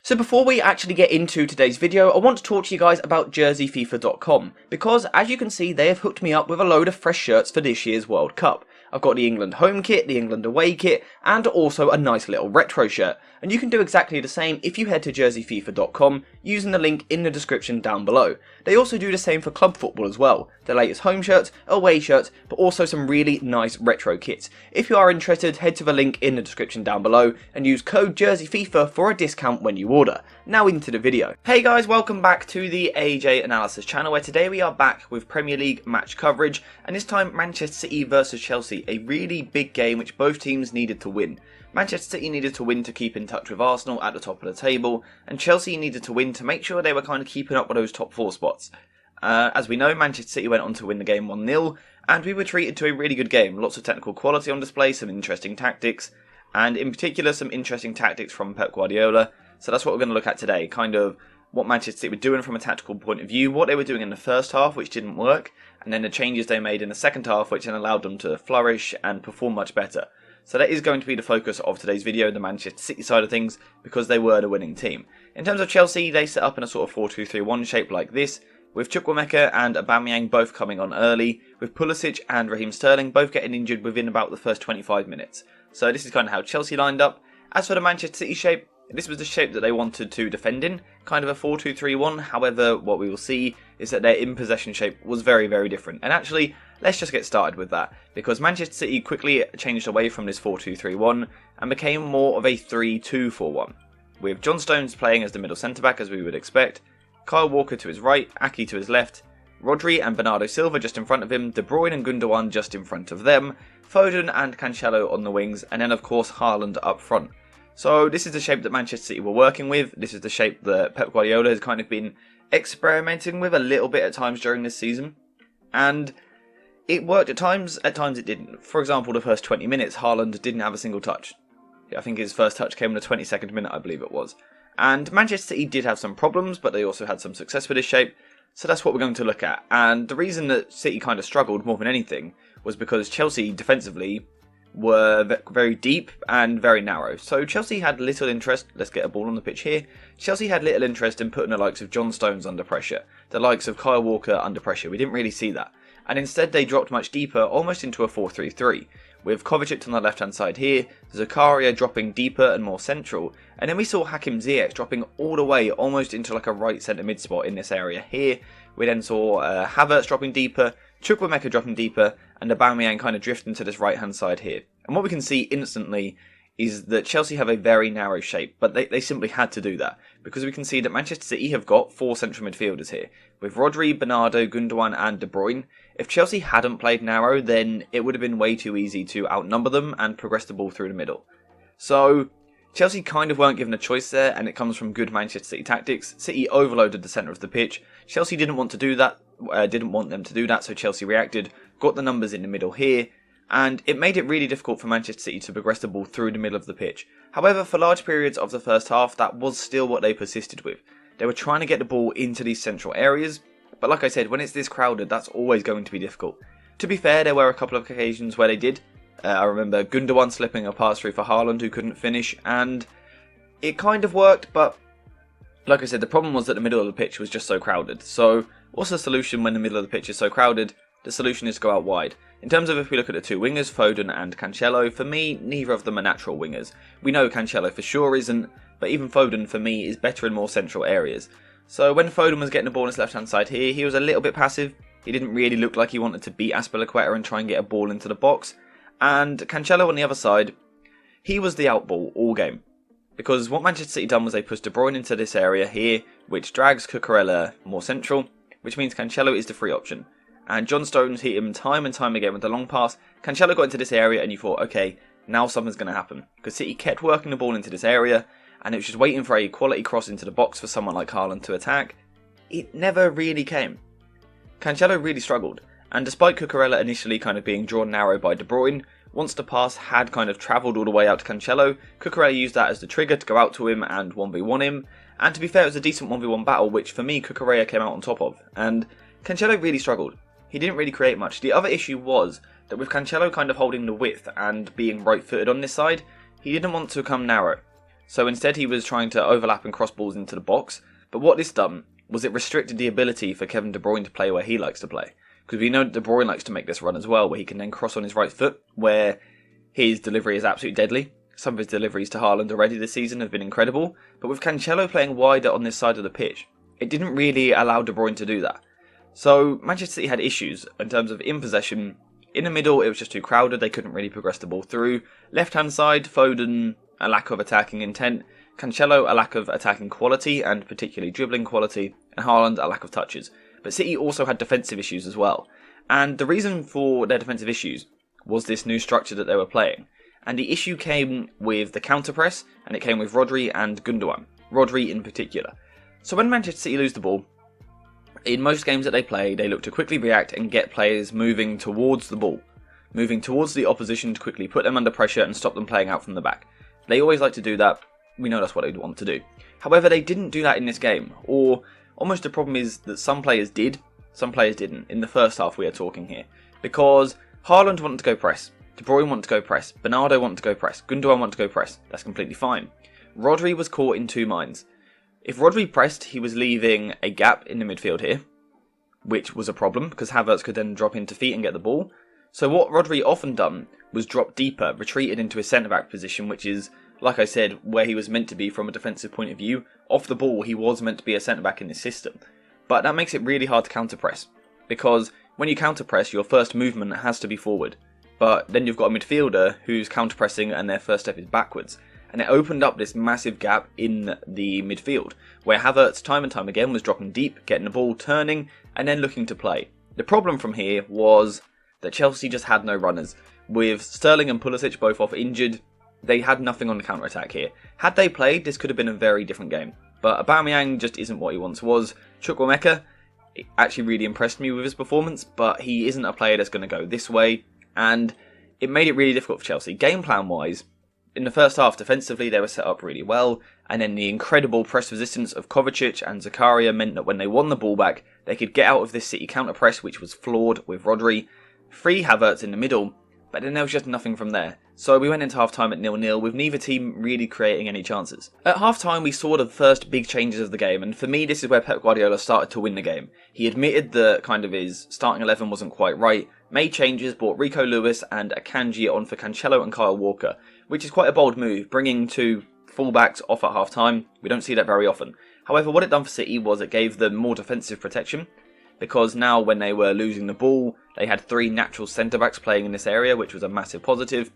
So before we actually get into today's video, I want to talk to you guys about jerseyfifa.com, because as you can see they have hooked me up with a load of fresh shirts for this year's World Cup. I've got the England home kit, the England away kit, and also a nice little retro shirt. And you can do exactly the same if you head to jerseyfifa.com using the link in the description down below. They also do the same for club football as well. The latest home shirts, away shirts, but also some really nice retro kits. If you are interested, head to the link in the description down below and use code JerseyFifa for a discount when you order. Now into the video. Hey guys, welcome back to the AJ Analysis channel, where today we are back with Premier League match coverage, and this time Manchester City versus Chelsea, a really big game which both teams needed to win. Manchester City needed to win to keep in touch with Arsenal at the top of the table, and Chelsea needed to win to make sure they were kind of keeping up with those top 4 spots. As we know, Manchester City went on to win the game 1-0, and we were treated to a really good game. Lots of technical quality on display, some interesting tactics, and in particular some interesting tactics from Pep Guardiola. So that's what we're going to look at today, kind of what Manchester City were doing from a tactical point of view, what they were doing in the first half which didn't work, and then the changes they made in the second half which then allowed them to flourish and perform much better. So that is going to be the focus of today's video, the Manchester City side of things, because they were the winning team. In terms of Chelsea, they set up in a sort of 4-2-3-1 shape like this, with Chukwuemeka and Aubameyang both coming on early, with Pulisic and Raheem Sterling both getting injured within about the first 25 minutes. So this is kind of how Chelsea lined up. As for the Manchester City shape, this was the shape that they wanted to defend in, kind of a 4-2-3-1, however what we will see is that their in-possession shape was very, very different. And actually, let's just get started with that, because Manchester City quickly changed away from this 4-2-3-1 and became more of a 3-2-4-1, with John Stones playing as the middle centre-back as we would expect, Kyle Walker to his right, Aki to his left, Rodri and Bernardo Silva just in front of him, De Bruyne and Gundogan just in front of them, Foden and Cancelo on the wings, and then of course Haaland up front. So this is the shape that Manchester City were working with. This is the shape that Pep Guardiola has kind of been experimenting with a little bit at times during this season. And it worked at times it didn't. For example, the first 20 minutes, Haaland didn't have a single touch. I think his first touch came in the 22nd minute, I believe it was. And Manchester City did have some problems, but they also had some success with this shape. So that's what we're going to look at. And the reason that City kind of struggled more than anything was because Chelsea defensively were very deep and very narrow. So Chelsea had little interest, let's get a ball on the pitch here, Chelsea had little interest in putting the likes of John Stones under pressure, the likes of Kyle Walker under pressure. We didn't really see that. And instead they dropped much deeper, almost into a 4-3-3, with Kovacic on the left hand side here, Zakaria dropping deeper and more central, and then we saw Hakim Ziyech dropping all the way almost into like a right centre mid spot in this area here. We then saw Havertz dropping deeper, Chukwuemeka dropping deeper, and Aubameyang kind of drifting to this right hand side here. And what we can see instantly is that Chelsea have a very narrow shape, but they simply had to do that, because we can see that Manchester City have got 4 central midfielders here, with Rodri, Bernardo, Gundogan and De Bruyne. If Chelsea hadn't played narrow, then it would have been way too easy to outnumber them and progress the ball through the middle. So Chelsea kind of weren't given a choice there, and it comes from good Manchester City tactics. City overloaded the centre of the pitch. Chelsea didn't want to do that, didn't want them to do that, so Chelsea reacted, got the numbers in the middle here, and it made it really difficult for Manchester City to progress the ball through the middle of the pitch. However, for large periods of the first half, that was still what they persisted with. They were trying to get the ball into these central areas, but like I said, when it's this crowded, that's always going to be difficult. To be fair, there were a couple of occasions where they did. I remember Gundogan slipping a pass through for Haaland who couldn't finish, and it kind of worked, but like I said, the problem was that the middle of the pitch was just so crowded. So what's the solution when the middle of the pitch is so crowded? The solution is to go out wide. In terms of if we look at the 2 wingers, Foden and Cancelo, for me, neither of them are natural wingers. We know Cancelo for sure isn't, but even Foden for me is better in more central areas. So when Foden was getting the ball on his left hand side here, he was a little bit passive. He didn't really look like he wanted to beat Azpilicueta and try and get a ball into the box. And Cancelo on the other side, he was the outball all game. Because what Manchester City done was they pushed De Bruyne into this area here, which drags Cucurella more central, which means Cancelo is the free option. And John Stones hit him time and time again with the long pass. Cancelo got into this area and you thought, okay, now something's going to happen. Because City kept working the ball into this area, and it was just waiting for a quality cross into the box for someone like Haaland to attack. It never really came. Cancelo really struggled, and despite Cucurella initially kind of being drawn narrow by De Bruyne, once the pass had kind of travelled all the way out to Cancelo, Cucurella used that as the trigger to go out to him and 1v1 him, and to be fair, it was a decent 1v1 battle, which for me Cucurella came out on top of, and Cancelo really struggled. He didn't really create much. The other issue was that with Cancelo kind of holding the width and being right-footed on this side, he didn't want to come narrow. So instead he was trying to overlap and cross balls into the box. But what this done was it restricted the ability for Kevin De Bruyne to play where he likes to play. Because we know De Bruyne likes to make this run as well, where he can then cross on his right foot, where his delivery is absolutely deadly. Some of his deliveries to Haaland already this season have been incredible. But with Cancelo playing wider on this side of the pitch, it didn't really allow De Bruyne to do that. So Manchester City had issues in terms of in possession. In the middle, it was just too crowded. They couldn't really progress the ball through. Left-hand side, Foden, a lack of attacking intent. Cancelo, a lack of attacking quality, and particularly dribbling quality. And Haaland, a lack of touches. But City also had defensive issues as well. And the reason for their defensive issues was this new structure that they were playing. And the issue came with the counter-press, and it came with Rodri and Gundogan. Rodri in particular. So when Manchester City lose the ball, in most games that they play, they look to quickly react and get players moving towards the ball. Moving towards the opposition to quickly put them under pressure and stop them playing out from the back. They always like to do that. We know that's what they'd want to do. However, they didn't do that in this game. Or, almost the problem is that some players did, some players didn't. In the first half we are talking here. Because Haaland wanted to go press. De Bruyne wanted to go press. Bernardo wanted to go press. Gundogan wanted to go press. That's completely fine. Rodri was caught in two minds. If Rodri pressed, he was leaving a gap in the midfield here, which was a problem because Havertz could then drop into feet and get the ball. So what Rodri often done was drop deeper, retreated into his centre-back position, which is, like I said, where he was meant to be from a defensive point of view. Off the ball, he was meant to be a centre-back in this system. But that makes it really hard to counter-press, because when you counter-press, your first movement has to be forward. But then you've got a midfielder who's counter-pressing and their first step is backwards. And it opened up this massive gap in the midfield, where Havertz time and time again was dropping deep, getting the ball, turning, and then looking to play. The problem from here was that Chelsea just had no runners. With Sterling and Pulisic both off injured, they had nothing on the counter-attack here. Had they played, this could have been a very different game. But Aubameyang just isn't what he once was. Chukwuemeka actually really impressed me with his performance, but he isn't a player that's going to go this way, and it made it really difficult for Chelsea. Game plan-wise, in the first half, defensively, they were set up really well, and then the incredible press resistance of Kovacic and Zakaria meant that when they won the ball back, they could get out of this City counter-press, which was flawed with Rodri, free Havertz in the middle, but then there was just nothing from there. So we went into half-time at 0-0, with neither team really creating any chances. At half-time, we saw the first big changes of the game, and for me, this is where Pep Guardiola started to win the game. He admitted that kind of his starting 11 wasn't quite right, made changes, brought Rico Lewis and Akanji on for Cancelo and Kyle Walker, which is quite a bold move, bringing two fullbacks off at half-time. We don't see that very often. However, what it done for City was it gave them more defensive protection, because now when they were losing the ball, they had three natural centre-backs playing in this area, which was a massive positive.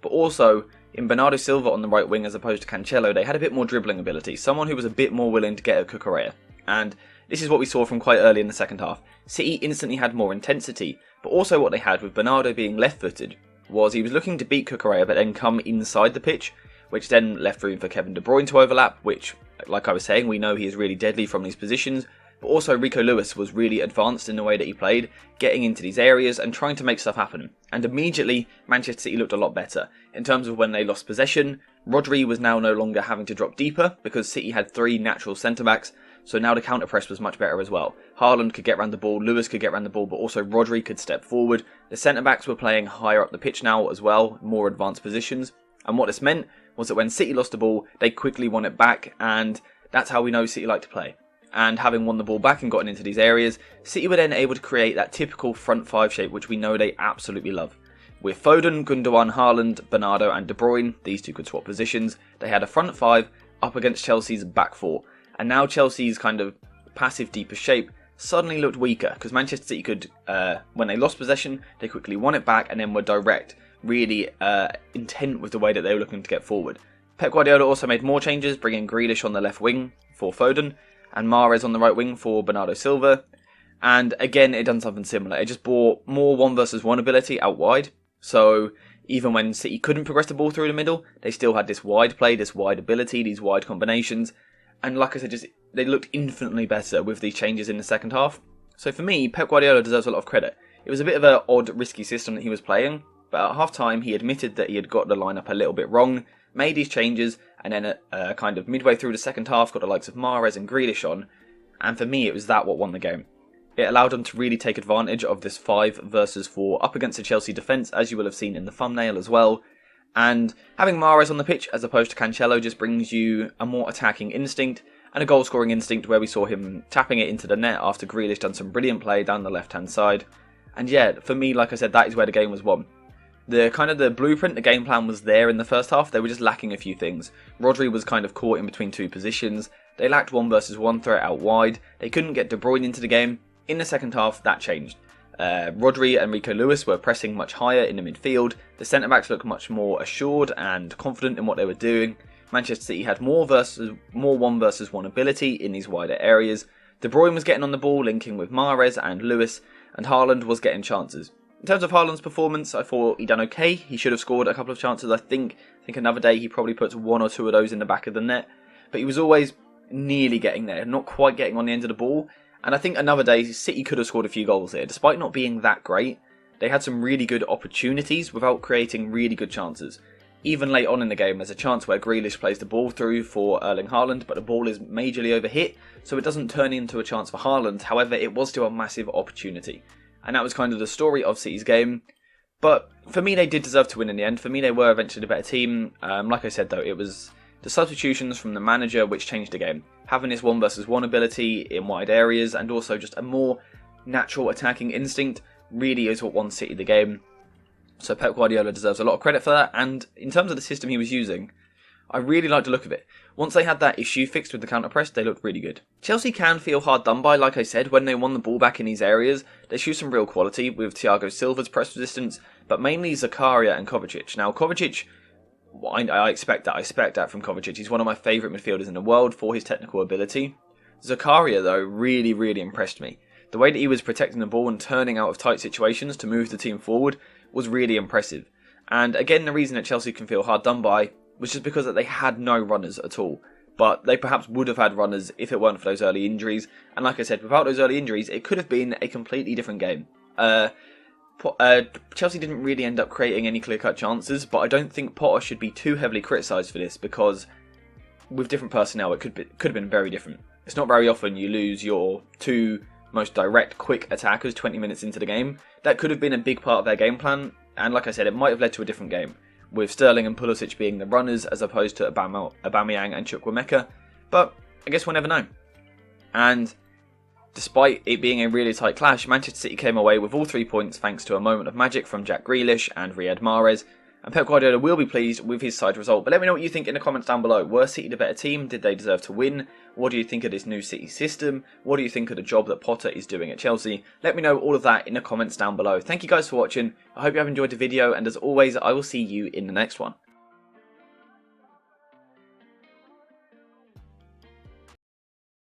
But also, in Bernardo Silva on the right wing as opposed to Cancelo, they had a bit more dribbling ability, someone who was a bit more willing to get at Cucurella. And this is what we saw from quite early in the second half. City instantly had more intensity, but also what they had with Bernardo being left-footed was he was looking to beat Cucurella but then come inside the pitch, which then left room for Kevin De Bruyne to overlap, which, like I was saying, we know he is really deadly from these positions. But also Rico Lewis was really advanced in the way that he played, getting into these areas and trying to make stuff happen. And immediately, Manchester City looked a lot better. In terms of when they lost possession, Rodri was now no longer having to drop deeper because City had three natural centre-backs, so now the counter-press was much better as well. Haaland could get around the ball, Lewis could get around the ball, but also Rodri could step forward. The centre-backs were playing higher up the pitch now as well, more advanced positions. And what this meant was that when City lost the ball, they quickly won it back, and that's how we know City like to play. And having won the ball back and gotten into these areas, City were then able to create that typical front five shape which we know they absolutely love. With Foden, Gundogan, Haaland, Bernardo and De Bruyne, these two could swap positions, they had a front five up against Chelsea's back four. And now Chelsea's kind of passive deeper shape suddenly looked weaker because Manchester City could, when they lost possession, they quickly won it back and then were direct, really intent with the way that they were looking to get forward. Pep Guardiola also made more changes, bringing Grealish on the left wing for Foden, and Mahrez on the right wing for Bernardo Silva. And again, it done something similar. It just brought more 1 versus 1 ability out wide. So even when City couldn't progress the ball through the middle, they still had this wide play, this wide ability, these wide combinations. And like I said, they looked infinitely better with these changes in the second half. So for me, Pep Guardiola deserves a lot of credit. It was a bit of an odd, risky system that he was playing, but at half-time he admitted that he had got the lineup a little bit wrong, made these changes, and then kind of midway through the second half got the likes of Mahrez and Grealish on, and for me it was that what won the game. It allowed them to really take advantage of this 5 versus 4 up against the Chelsea defence, as you will have seen in the thumbnail as well, And having Mahrez on the pitch as opposed to Cancelo just brings you a more attacking instinct and a goal scoring instinct, where we saw him tapping it into the net after Grealish done some brilliant play down the left hand side. And yeah, for me, like I said, that is where the game was won. The blueprint, the game plan was there in the first half. They were just lacking a few things. Rodri was kind of caught in between two positions. They lacked 1 versus 1 threat out wide. They couldn't get De Bruyne into the game. In the second half, that changed. Rodri and Rico Lewis were pressing much higher in the midfield. The centre-backs looked much more assured and confident in what they were doing. Manchester City had more 1 versus 1 ability in these wider areas. De Bruyne was getting on the ball, linking with Mahrez and Lewis, and Haaland was getting chances. In terms of Haaland's performance, I thought he done okay. He should have scored a couple of chances. I think another day he probably puts 1 or 2 of those in the back of the net. But he was always nearly getting there, not quite getting on the end of the ball. And I think another day City could have scored a few goals here. Despite not being that great, they had some really good opportunities without creating really good chances. Even late on in the game, there's a chance where Grealish plays the ball through for Erling Haaland, but the ball is majorly overhit, so it doesn't turn into a chance for Haaland. However, it was still a massive opportunity. And that was kind of the story of City's game. But for me, they did deserve to win in the end. For me, they were eventually the better team. Like I said, though, it was the substitutions from the manager which changed the game. Having this 1 versus 1 ability in wide areas and also just a more natural attacking instinct really is what won City the game. So Pep Guardiola deserves a lot of credit for that. And in terms of the system he was using, I really like the look of it. Once they had that issue fixed with the counter-press, they looked really good. Chelsea can feel hard done by, like I said, when they won the ball back in these areas. They show some real quality with Thiago Silva's press resistance, but mainly Zakaria and Kovacic. Now, Kovacic, I expect that. I expect that from Kovacic. He's one of my favourite midfielders in the world for his technical ability. Zakaria, though, really, really impressed me. The way that he was protecting the ball and turning out of tight situations to move the team forward was really impressive. And again, the reason that Chelsea can feel hard done by was just because that they had no runners at all. But they perhaps would have had runners if it weren't for those early injuries. And like I said, without those early injuries, it could have been a completely different game. Chelsea didn't really end up creating any clear-cut chances, but I don't think Potter should be too heavily criticised for this, because with different personnel, it could have been very different. It's not very often you lose your 2 most direct, quick attackers 20 minutes into the game. That could have been a big part of their game plan, and like I said, it might have led to a different game, with Sterling and Pulisic being the runners as opposed to Aubameyang and Chukwuemeka. But I guess we'll never know. And despite it being a really tight clash, Manchester City came away with all 3 points thanks to a moment of magic from Jack Grealish and Riyad Mahrez. And Pep Guardiola will be pleased with his side result. But let me know what you think in the comments down below. Were City the better team? Did they deserve to win? What do you think of this new City system? What do you think of the job that Potter is doing at Chelsea? Let me know all of that in the comments down below. Thank you guys for watching. I hope you have enjoyed the video. And as always, I will see you in the next one.